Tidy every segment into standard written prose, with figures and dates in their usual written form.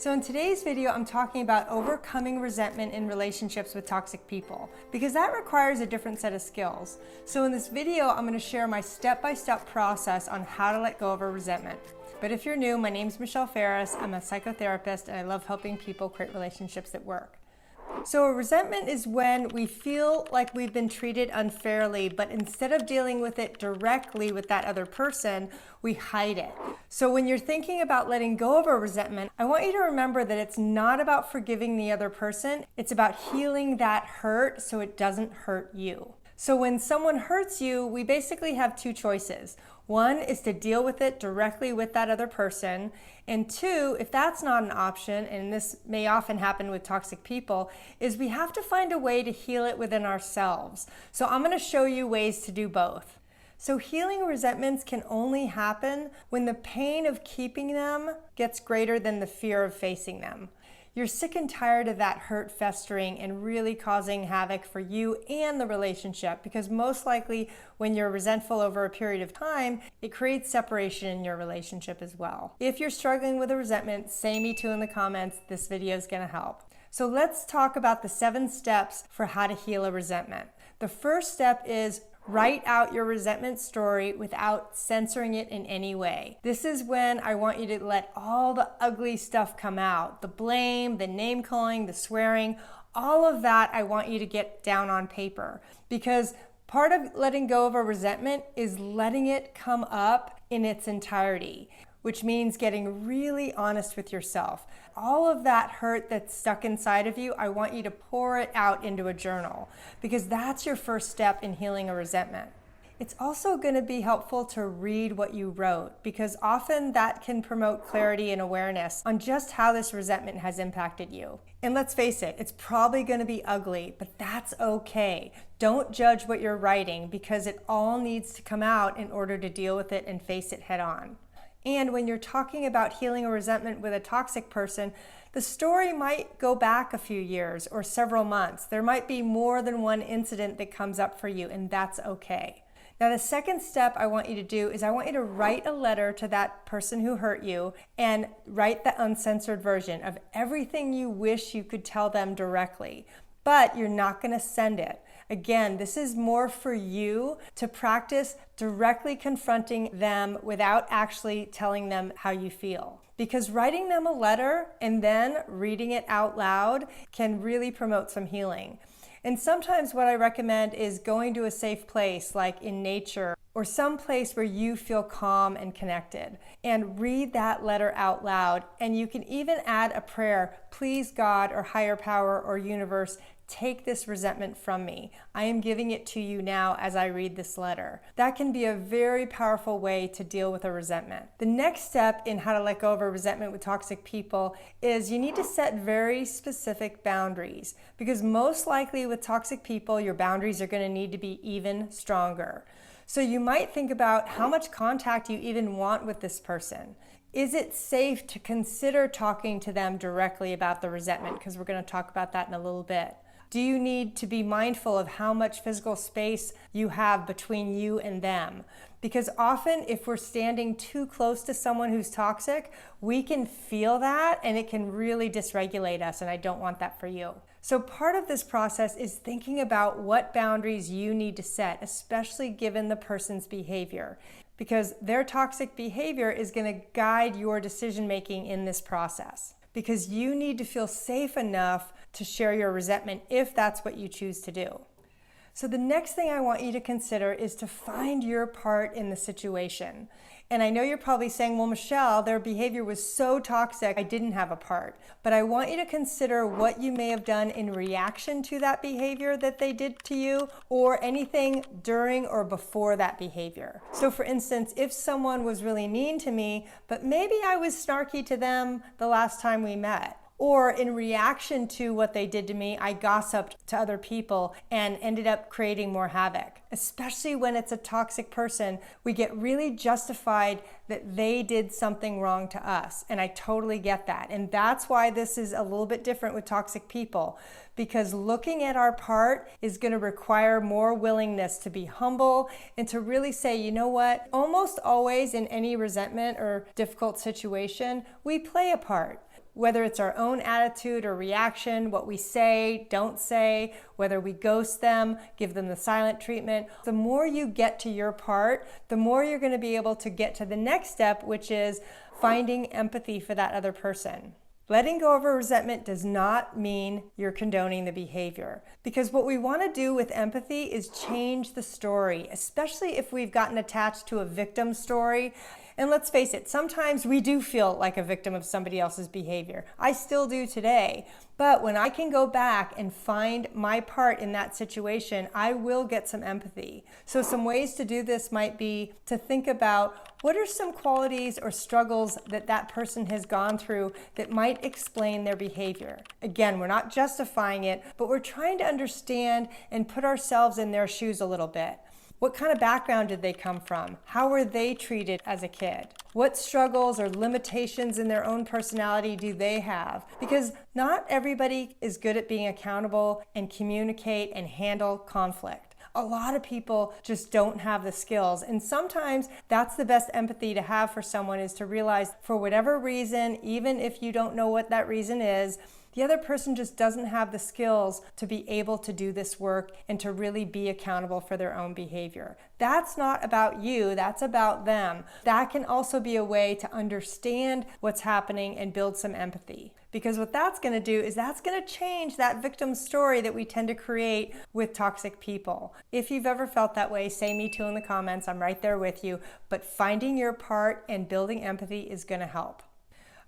So in today's video, I'm talking about overcoming resentment in relationships with toxic people, because that requires a different set of skills. So in this video, I'm going to share my step-by-step process on how to let go of a resentment. But if you're new, my name's Michelle Ferris. I'm a psychotherapist and I love helping people create relationships that work. So a resentment is when we feel like we've been treated unfairly, but instead of dealing with it directly with that other person, we hide it. So when you're thinking about letting go of a resentment, I want you to remember that it's not about forgiving the other person. It's about healing that hurt so it doesn't hurt you. So when someone hurts you, we basically have two choices. One is to deal with it directly with that other person. And two, if that's not an option, and this may often happen with toxic people, is we have to find a way to heal it within ourselves. So I'm going to show you ways to do both. So healing resentments can only happen when the pain of keeping them gets greater than the fear of facing them. You're sick and tired of that hurt festering and really causing havoc for you and the relationship, because most likely when you're resentful over a period of time, it creates separation in your relationship as well. If you're struggling with a resentment, say me too in the comments. This video is going to help. So let's talk about the 7 steps for how to heal a resentment. The first step is write out your resentment story without censoring it in any way. This is when I want you to let all the ugly stuff come out. The blame, the name calling, the swearing, all of that I want you to get down on paper. Because part of letting go of a resentment is letting it come up in its entirety, which means getting really honest with yourself. All of that hurt that's stuck inside of you, I want you to pour it out into a journal, because that's your first step in healing a resentment. It's also going to be helpful to read what you wrote, because often that can promote clarity and awareness on just how this resentment has impacted you. And let's face it, it's probably going to be ugly, but that's okay. Don't judge what you're writing, because it all needs to come out in order to deal with it and face it head on. And when you're talking about healing a resentment with a toxic person, the story might go back a few years or several months. There might be more than one incident that comes up for you, and that's okay. Now, the second step I want you to do is I want you to write a letter to that person who hurt you, and write the uncensored version of everything you wish you could tell them directly, but you're not going to send it. Again, this is more for you to practice directly confronting them without actually telling them how you feel. Because writing them a letter and then reading it out loud can really promote some healing. And sometimes what I recommend is going to a safe place like in nature or some place where you feel calm and connected, and read that letter out loud. And you can even add a prayer. Please God or higher power or universe, take this resentment from me. I am giving it to you now as I read this letter. That can be a very powerful way to deal with a resentment. The next step in how to let go of a resentment with toxic people is you need to set very specific boundaries, because most likely with toxic people, your boundaries are going to need to be even stronger. So you might think about how much contact you even want with this person. Is it safe to consider talking to them directly about the resentment? Because we're going to talk about that in a little bit. Do you need to be mindful of how much physical space you have between you and them? Because often if we're standing too close to someone who's toxic, we can feel that and it can really dysregulate us, and I don't want that for you. So part of this process is thinking about what boundaries you need to set, especially given the person's behavior, because their toxic behavior is going to guide your decision making in this process. Because you need to feel safe enough to share your resentment if that's what you choose to do. So the next thing I want you to consider is to find your part in the situation. And I know you're probably saying, well, Michelle, their behavior was so toxic, I didn't have a part. But I want you to consider what you may have done in reaction to that behavior that they did to you, or anything during or before that behavior. So for instance, if someone was really mean to me, but maybe I was snarky to them the last time we met, or in reaction to what they did to me, I gossiped to other people and ended up creating more havoc. Especially when it's a toxic person, we get really justified that they did something wrong to us. And I totally get that. And that's why this is a little bit different with toxic people, because looking at our part is going to require more willingness to be humble and to really say, you know what, almost always in any resentment or difficult situation, we play a part. Whether it's our own attitude or reaction, what we say, don't say, whether we ghost them, give them the silent treatment, the more you get to your part, the more you're going to be able to get to the next step, which is finding empathy for that other person. Letting go of a resentment does not mean you're condoning the behavior, because what we want to do with empathy is change the story, especially if we've gotten attached to a victim story. And let's face it, sometimes we do feel like a victim of somebody else's behavior. I still do today. But when I can go back and find my part in that situation, I will get some empathy. So some ways to do this might be to think about what are some qualities or struggles that that person has gone through that might explain their behavior. Again, we're not justifying it, but we're trying to understand and put ourselves in their shoes a little bit. What kind of background did they come from? How were they treated as a kid? What struggles or limitations in their own personality do they have? Because not everybody is good at being accountable and communicate and handle conflict. A lot of people just don't have the skills. And sometimes that's the best empathy to have for someone, is to realize for whatever reason, even if you don't know what that reason is, the other person just doesn't have the skills to be able to do this work and to really be accountable for their own behavior. That's not about you, that's about them. That can also be a way to understand what's happening and build some empathy. Because what that's going to do is that's going to change that victim story that we tend to create with toxic people. If you've ever felt that way, say me too in the comments. I'm right there with you. But finding your part and building empathy is going to help.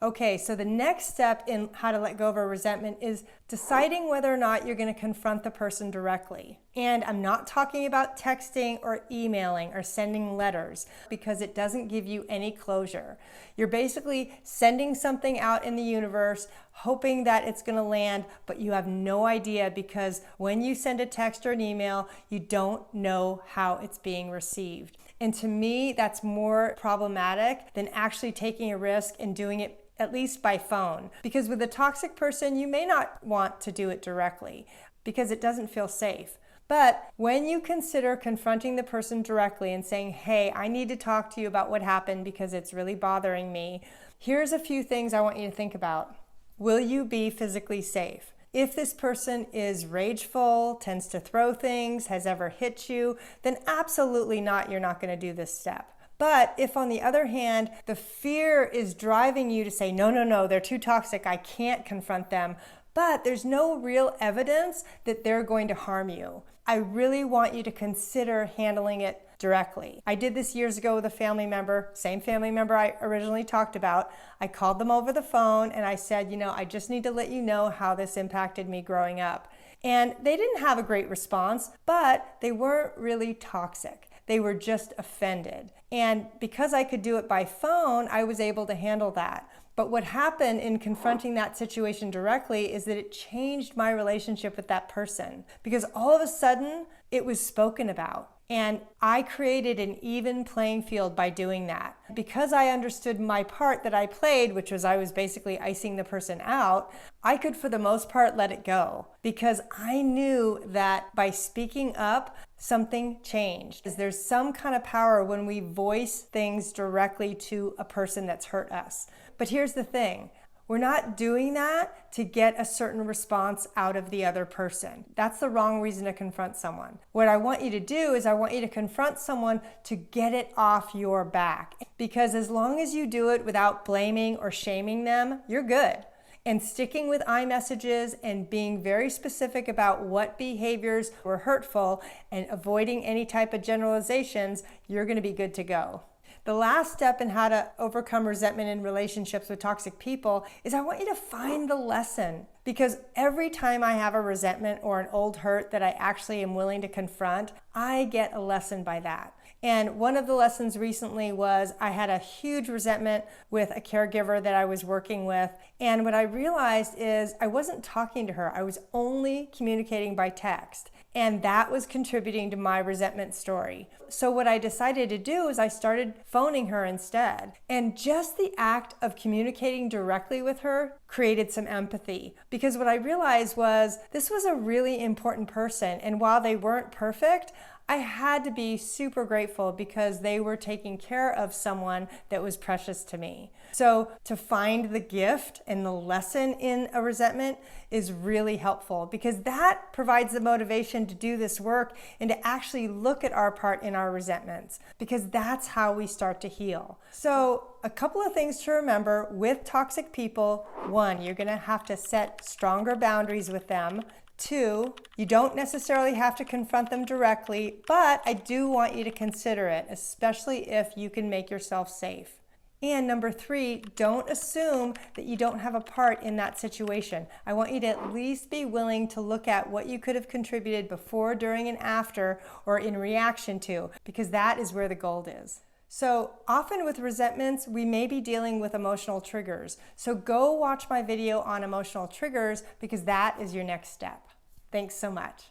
Okay, so the next step in how to let go of a resentment is deciding whether or not you're going to confront the person directly. And I'm not talking about texting or emailing or sending letters, because it doesn't give you any closure. You're basically sending something out in the universe, hoping that it's going to land, but you have no idea, because when you send a text or an email, you don't know how it's being received. And to me, that's more problematic than actually taking a risk and doing it at least by phone. Because with a toxic person, you may not want to do it directly because it doesn't feel safe. But when you consider confronting the person directly and saying, hey, I need to talk to you about what happened because it's really bothering me, here's a few things I want you to think about. Will you be physically safe? If this person is rageful, tends to throw things, has ever hit you, then absolutely not, you're not going to do this step. But if, on the other hand, the fear is driving you to say, no, they're too toxic, I can't confront them, but there's no real evidence that they're going to harm you, I really want you to consider handling it directly. I did this years ago with a family member, same family member I originally talked about. I called them over the phone and I said, I just need to let you know how this impacted me growing up. And they didn't have a great response, but they weren't really toxic. They were just offended. And because I could do it by phone, I was able to handle that. But what happened in confronting that situation directly is that it changed my relationship with that person, because all of a sudden it was spoken about. And I created an even playing field by doing that. Because I understood my part that I played, which was I was basically icing the person out, I could for the most part let it go, because I knew that by speaking up, something changed. There's some kind of power when we voice things directly to a person that's hurt us. But here's the thing. We're not doing that to get a certain response out of the other person. That's the wrong reason to confront someone. What I want you to do is I want you to confront someone to get it off your back. Because as long as you do it without blaming or shaming them, you're good. And sticking with iMessages and being very specific about what behaviors were hurtful and avoiding any type of generalizations, you're going to be good to go. The last step in how to overcome resentment in relationships with toxic people is I want you to find the lesson. Because every time I have a resentment or an old hurt that I actually am willing to confront, I get a lesson by that. And one of the lessons recently was I had a huge resentment with a caregiver that I was working with. And what I realized is I wasn't talking to her. I was only communicating by text. And that was contributing to my resentment story. So what I decided to do is I started phoning her instead. And just the act of communicating directly with her created some empathy, because what I realized was this was a really important person, and while they weren't perfect, I had to be super grateful because they were taking care of someone that was precious to me. So to find the gift and the lesson in a resentment is really helpful, because that provides the motivation to do this work and to actually look at our part in our resentments, because that's how we start to heal. So a couple of things to remember with toxic people. 1, you're going to have to set stronger boundaries with them. 2, you don't necessarily have to confront them directly, but I do want you to consider it, especially if you can make yourself safe. And number 3, don't assume that you don't have a part in that situation. I want you to at least be willing to look at what you could have contributed before, during, and after, or in reaction to, because that is where the gold is. So often with resentments, we may be dealing with emotional triggers. So go watch my video on emotional triggers, because that is your next step. Thanks so much.